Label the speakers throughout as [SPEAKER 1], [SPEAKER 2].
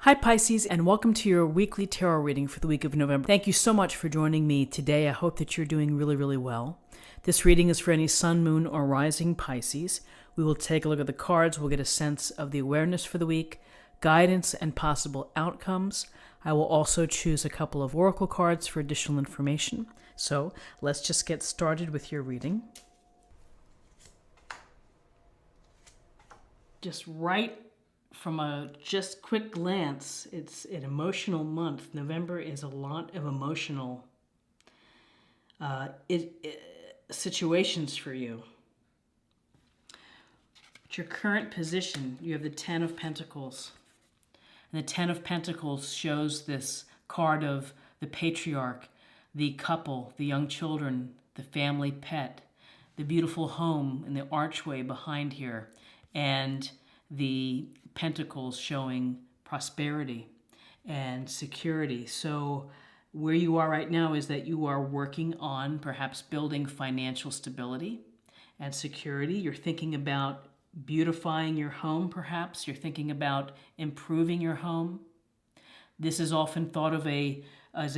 [SPEAKER 1] Hi Pisces, and welcome to your weekly tarot reading for the week of November. Thank you so much for joining me today. I hope that you're doing really well. This reading is for any sun, moon, or rising Pisces. We will take a look at the cards. We'll get a sense of the awareness for the week, guidance, and possible outcomes. I will also choose a couple of oracle cards for additional information. So let's just get started with your reading. Just right from a just quick glance, it's an emotional month. November is a lot of emotional situations for you. At your current position, you have the Ten of Pentacles. And the Ten of Pentacles shows this card of the patriarch, the couple, the young children, the family pet, the beautiful home and the archway behind here, and the pentacles showing prosperity and security. So where you are right now is that you are working on perhaps building financial stability and security. You're thinking about beautifying your home, perhaps. You're thinking about improving your home. This is often thought of as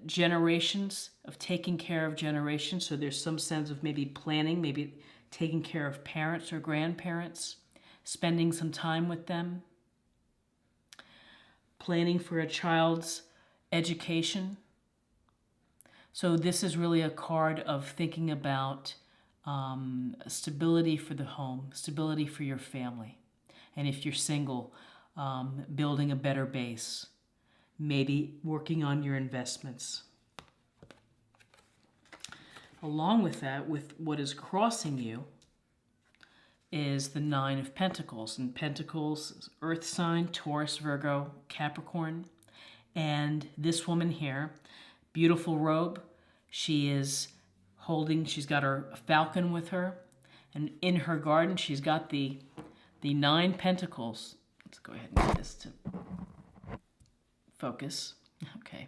[SPEAKER 1] generations, of taking care of generations. So there's some sense of maybe planning, maybe taking care of parents or grandparents, spending some time with them, planning for a child's education. So this is really a card of thinking about stability for the home, stability for your family. And if you're single, building a better base, maybe working on your investments. Along with that, with what is crossing you, is the Nine of Pentacles. And Pentacles is Earth sign, Taurus, Virgo, Capricorn. And this woman here, beautiful robe, she's got her falcon with her. And in her garden, she's got the Nine Pentacles. Let's go ahead and get this to focus. Okay.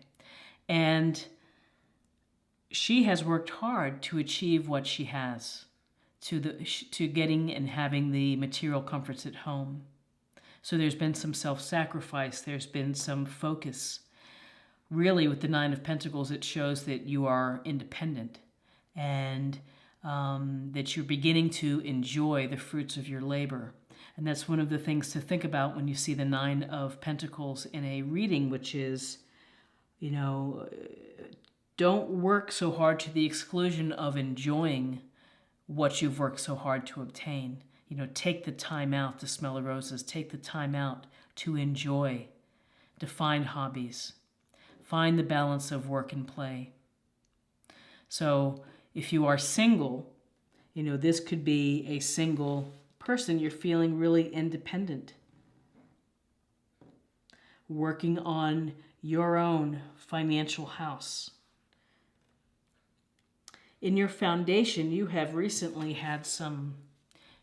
[SPEAKER 1] And she has worked hard to achieve what she has, to getting and having the material comforts at home. So there's been some self-sacrifice. There's been some focus. Really, with the Nine of Pentacles, it shows that you are independent and that you're beginning to enjoy the fruits of your labor. And that's one of the things to think about when you see the Nine of Pentacles in a reading, which is, don't work so hard to the exclusion of enjoying what you've worked so hard to obtain. Take the time out to smell the roses. Take the time out to enjoy, to find hobbies. Find the balance of work and play. So if you are single, this could be a single person. You're feeling really independent, working on your own financial house. In your foundation, you have recently had some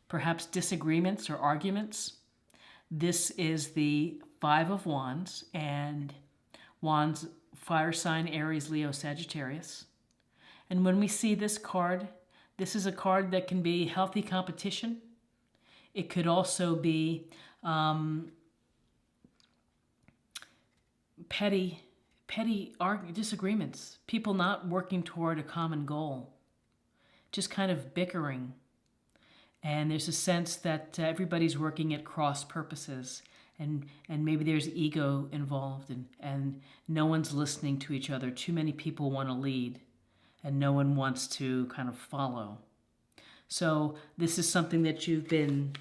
[SPEAKER 1] perhaps disagreements or arguments. This is the Five of Wands, and Wands, fire sign, Aries, Leo, Sagittarius. And when we see this card, this is a card that can be healthy competition. It could also be petty disagreements, people not working toward a common goal, just kind of bickering. And there's a sense that everybody's working at cross purposes, and maybe there's ego involved, and no one's listening to each other. Too many people want to lead, and no one wants to kind of follow. So this is something that you've been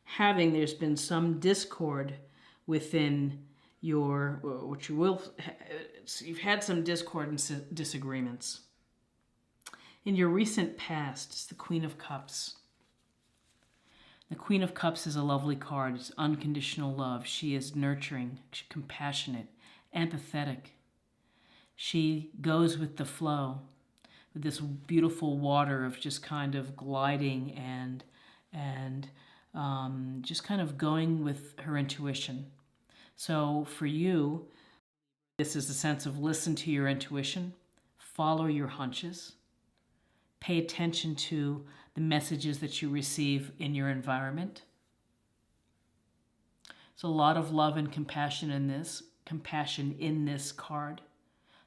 [SPEAKER 1] having. There's been some discord within you've had some discord and disagreements. In your recent past, it's the Queen of Cups. The Queen of Cups is a lovely card. It's unconditional love. She is nurturing, compassionate, empathetic. She goes with the flow, with this beautiful water of just kind of gliding and just kind of going with her intuition. So for you, this is a sense of listen to your intuition, follow your hunches, pay attention to the messages that you receive in your environment. There's a lot of love and compassion in this card.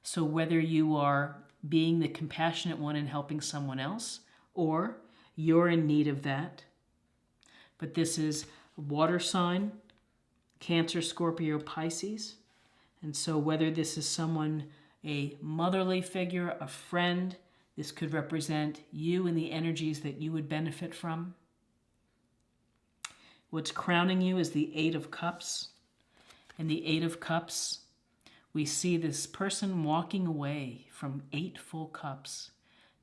[SPEAKER 1] So whether you are being the compassionate one and helping someone else, or you're in need of that. But this is a water sign, Cancer, Scorpio, Pisces. And so whether this is someone, a motherly figure, a friend, this could represent you and the energies that you would benefit from. What's crowning you is the Eight of Cups. And the Eight of Cups, we see this person walking away from 8 full cups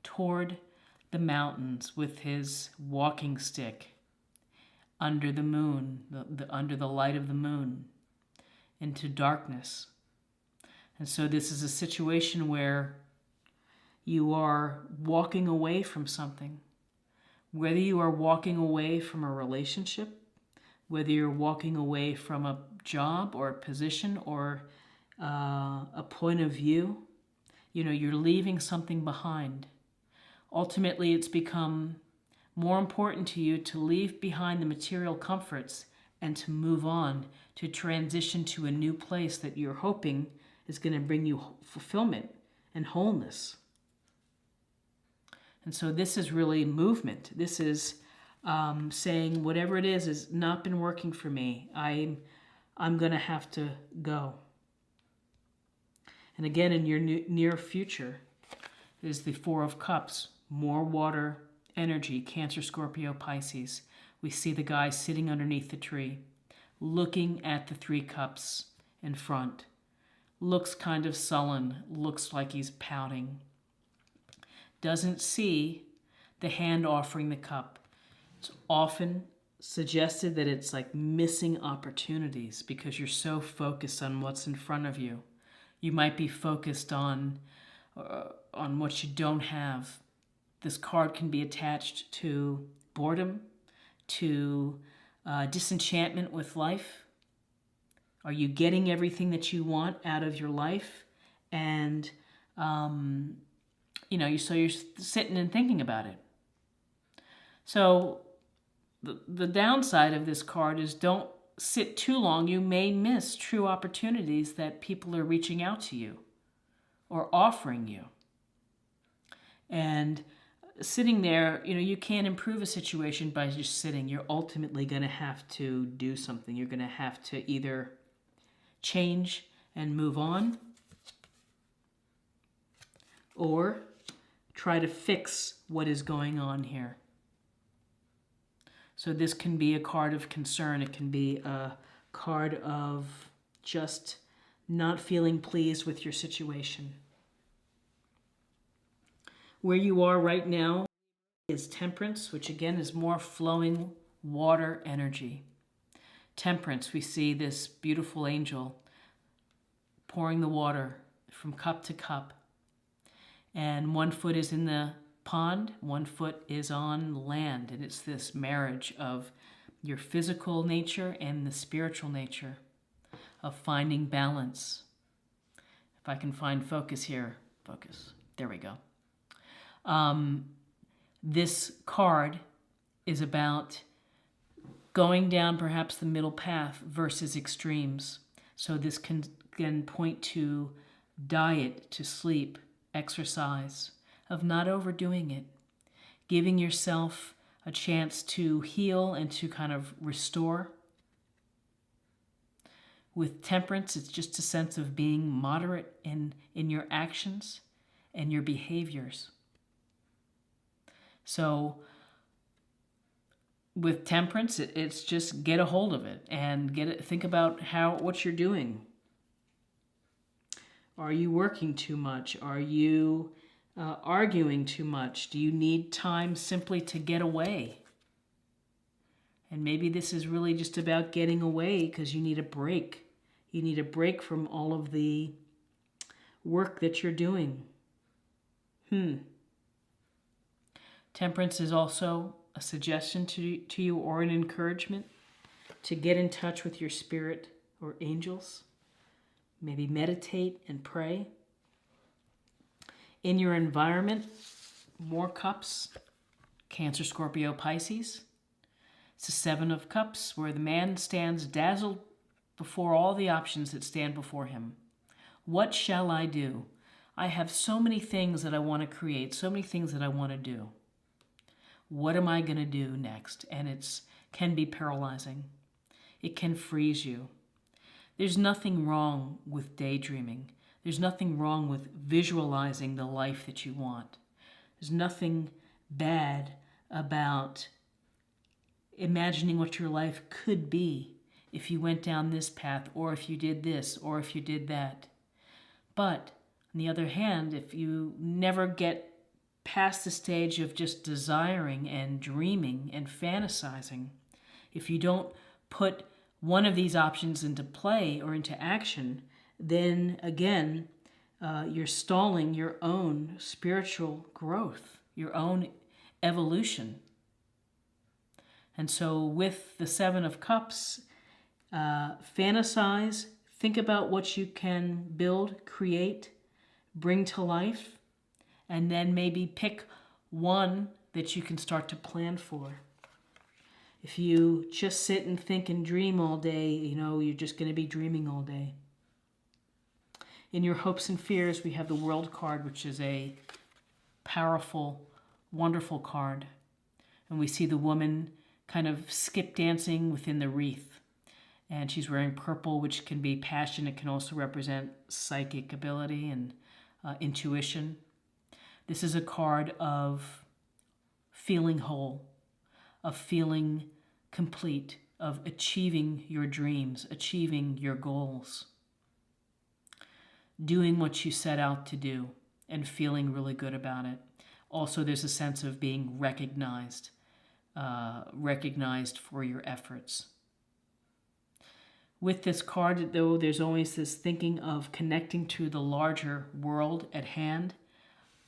[SPEAKER 1] toward the mountains with his walking stick under the moon, under the light of the moon, into darkness. And so this is a situation where you are walking away from something. Whether you are walking away from a relationship, whether you're walking away from a job or a position or a point of view, you're leaving something behind. Ultimately, it's become more important to you to leave behind the material comforts and to move on, to transition to a new place that you're hoping is going to bring you fulfillment and wholeness. And so this is really movement. This is saying whatever it is has not been working for me. I'm going to have to go. And again, in your near future is the Four of Cups, more water energy, Cancer, Scorpio, Pisces. We see the guy sitting underneath the tree, looking at the 3 cups in front. Looks kind of sullen, looks like he's pouting. Doesn't see the hand offering the cup. It's often suggested that it's like missing opportunities because you're so focused on what's in front of you. You might be focused on what you don't have. This card can be attached to boredom, to disenchantment with life. Are you getting everything that you want out of your life? And, so you're sitting and thinking about it. So the downside of this card is don't sit too long. You may miss true opportunities that people are reaching out to you or offering you. And sitting there, you can't improve a situation by just sitting. You're ultimately going to have to do something. You're going to have to either change and move on, or try to fix what is going on here. So this can be a card of concern. It can be a card of just not feeling pleased with your situation. Where you are right now is Temperance, which again is more flowing water energy. Temperance, we see this beautiful angel pouring the water from cup to cup. And 1 foot is in the pond, 1 foot is on land. And it's this marriage of your physical nature and the spiritual nature, of finding balance. If I can find focus here, focus. There we go. This card is about going down perhaps the middle path versus extremes. So this can point to diet, to sleep, exercise, of not overdoing it, giving yourself a chance to heal and to kind of restore. With Temperance, it's just a sense of being moderate in your actions and your behaviors. So with Temperance, it's just get a hold of it and think about what you're doing. Are you working too much? Are you arguing too much? Do you need time simply to get away? And maybe this is really just about getting away because you need a break. You need a break from all of the work that you're doing. Temperance is also a suggestion to you or an encouragement to get in touch with your spirit or angels. Maybe meditate and pray. In your environment, more cups, Cancer, Scorpio, Pisces. It's the 7 of Cups, where the man stands dazzled before all the options that stand before him. What shall I do? I have so many things that I want to create, so many things that I want to do. What am I going to do next? And it can be paralyzing. It can freeze you. There's nothing wrong with daydreaming. There's nothing wrong with visualizing the life that you want. There's nothing bad about imagining what your life could be if you went down this path, or if you did this, or if you did that. But on the other hand, if you never get past the stage of just desiring and dreaming and fantasizing, if you don't put one of these options into play or into action, then again, you're stalling your own spiritual growth, your own evolution. And so with the Seven of Cups, fantasize, think about what you can build, create, bring to life, and then maybe pick one that you can start to plan for. If you just sit and think and dream all day, you're just going to be dreaming all day. In your hopes and fears, we have the World card, which is a powerful, wonderful card. And we see the woman kind of skip dancing within the wreath. And she's wearing purple, which can be passion. It can also represent psychic ability and intuition. This is a card of feeling whole, of feeling complete, of achieving your dreams, achieving your goals, doing what you set out to do and feeling really good about it. Also, there's a sense of being recognized for your efforts. With this card, though, there's always this thinking of connecting to the larger world at hand.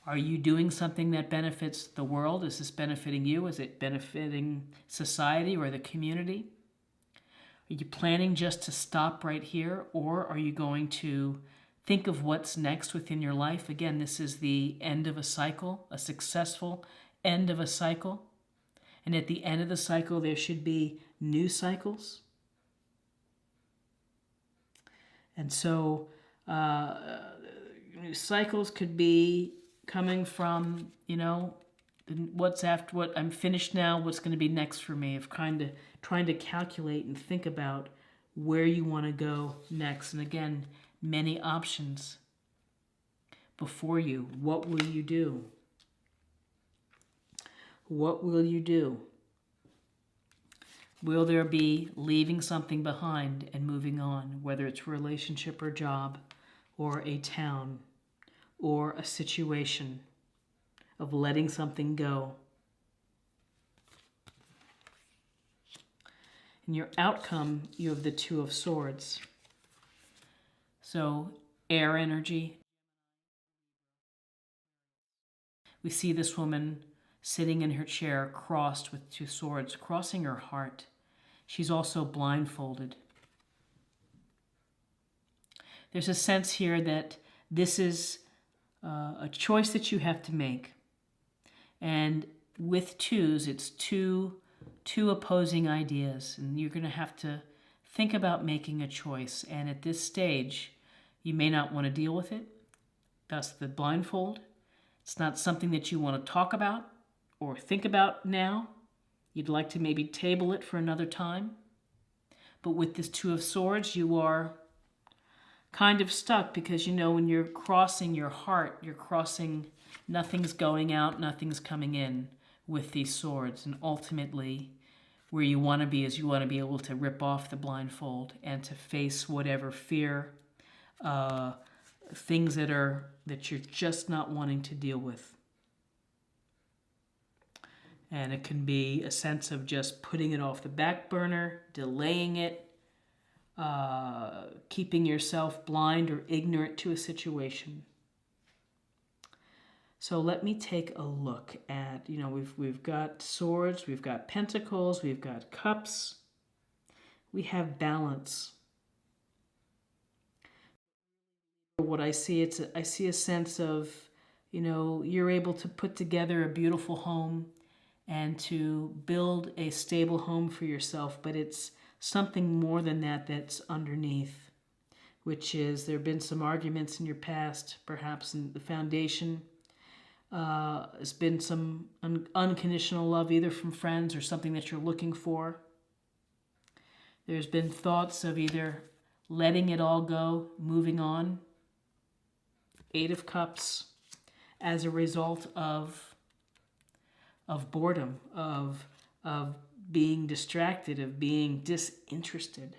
[SPEAKER 1] Are you doing something that benefits the world? Is this benefiting you? Is it benefiting society or the community? Are you planning just to stop right here, or are you going to think of what's next within your life? Again, this is the end of a cycle, a successful end of a cycle. And at the end of the cycle, there should be new cycles. And so new cycles could be coming from, what's after, what I'm finished now, what's going to be next for me, of kind of trying to calculate and think about where you want to go next. And again, many options before you. What will you do? What will you do? Will there be leaving something behind and moving on, whether it's a relationship or job or a town or a situation, of letting something go? In your outcome, you have the Two of Swords. So air energy. We see this woman sitting in her chair crossed with two swords, crossing her heart. She's also blindfolded. There's a sense here that this is a choice that you have to make. And with twos, it's two opposing ideas, and you're going to have to think about making a choice. And at this stage, you may not want to deal with it. Thus the blindfold. It's not something that you want to talk about or think about now. You'd like to maybe table it for another time. But with this Two of Swords, you are kind of stuck, because when you're crossing your heart, you're crossing, nothing's going out, nothing's coming in with these swords. And ultimately, where you want to be is you want to be able to rip off the blindfold and to face whatever fear, things that you're just not wanting to deal with. And it can be a sense of just putting it off the back burner, delaying it, keeping yourself blind or ignorant to a situation. So let me take a look at, we've got swords, we've got pentacles, we've got cups, we have balance. What I see, I see a sense of, you're able to put together a beautiful home and to build a stable home for yourself, but it's something more than that that's underneath, which is there have been some arguments in your past, perhaps in the foundation. There's been some unconditional love, either from friends or something that you're looking for. There's been thoughts of either letting it all go, moving on. 8 of Cups, as a result of boredom, of being distracted, of being disinterested.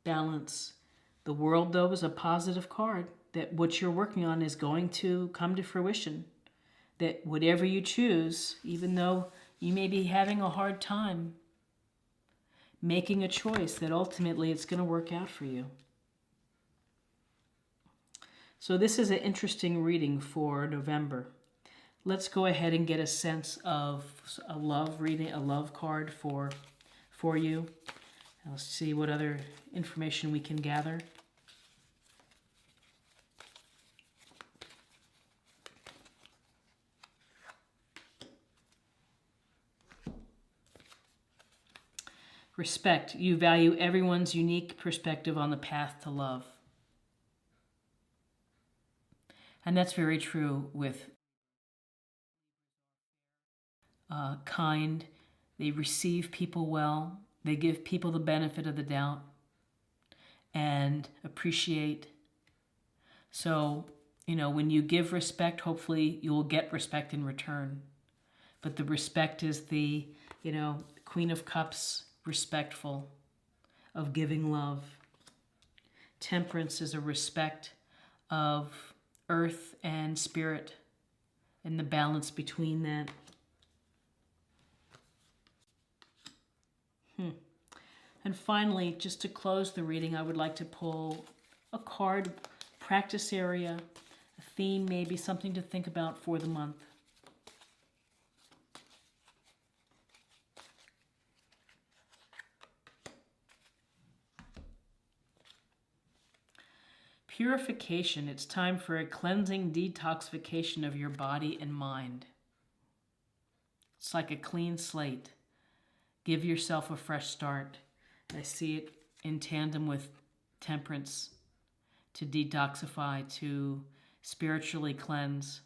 [SPEAKER 1] Balance. The World, though, is a positive card, that what you're working on is going to come to fruition. That whatever you choose, even though you may be having a hard time making a choice, that ultimately it's going to work out for you. So this is an interesting reading for November. Let's go ahead and get a sense of a love reading, a love card for you. Now let's see what other information we can gather. Respect. You value everyone's unique perspective on the path to love. And that's very true with kind. They receive people well. They give people the benefit of the doubt and appreciate. So, when you give respect, hopefully you will get respect in return. But the respect is the, Queen of Cups, respectful, of giving love. Temperance is a respect of earth and spirit and the balance between that. And finally, just to close the reading, I would like to pull a card, practice area, a theme, maybe something to think about for the month. Purification. It's time for a cleansing detoxification of your body and mind. It's like a clean slate. Give yourself a fresh start. I see it in tandem with temperance, to detoxify, to spiritually cleanse,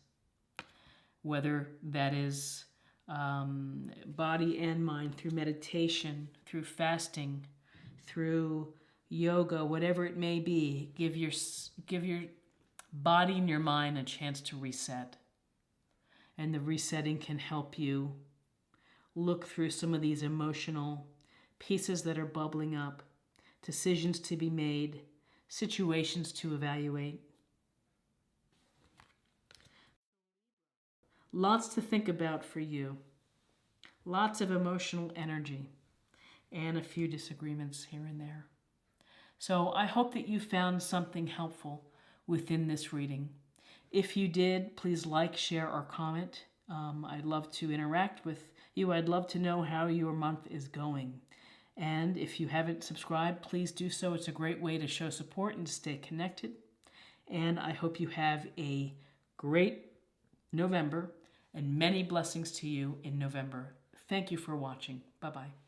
[SPEAKER 1] whether that is body and mind, through meditation, through fasting, through yoga, whatever it may be. Give your body and your mind a chance to reset. And the resetting can help you look through some of these emotional pieces that are bubbling up, decisions to be made, situations to evaluate. Lots to think about for you. Lots of emotional energy and a few disagreements here and there. So I hope that you found something helpful within this reading. If you did, please like, share, or comment. I'd love to interact with you. I'd love to know how your month is going. And if you haven't subscribed, please do so. It's a great way to show support and to stay connected. And I hope you have a great November and many blessings to you in November. Thank you for watching. Bye-bye.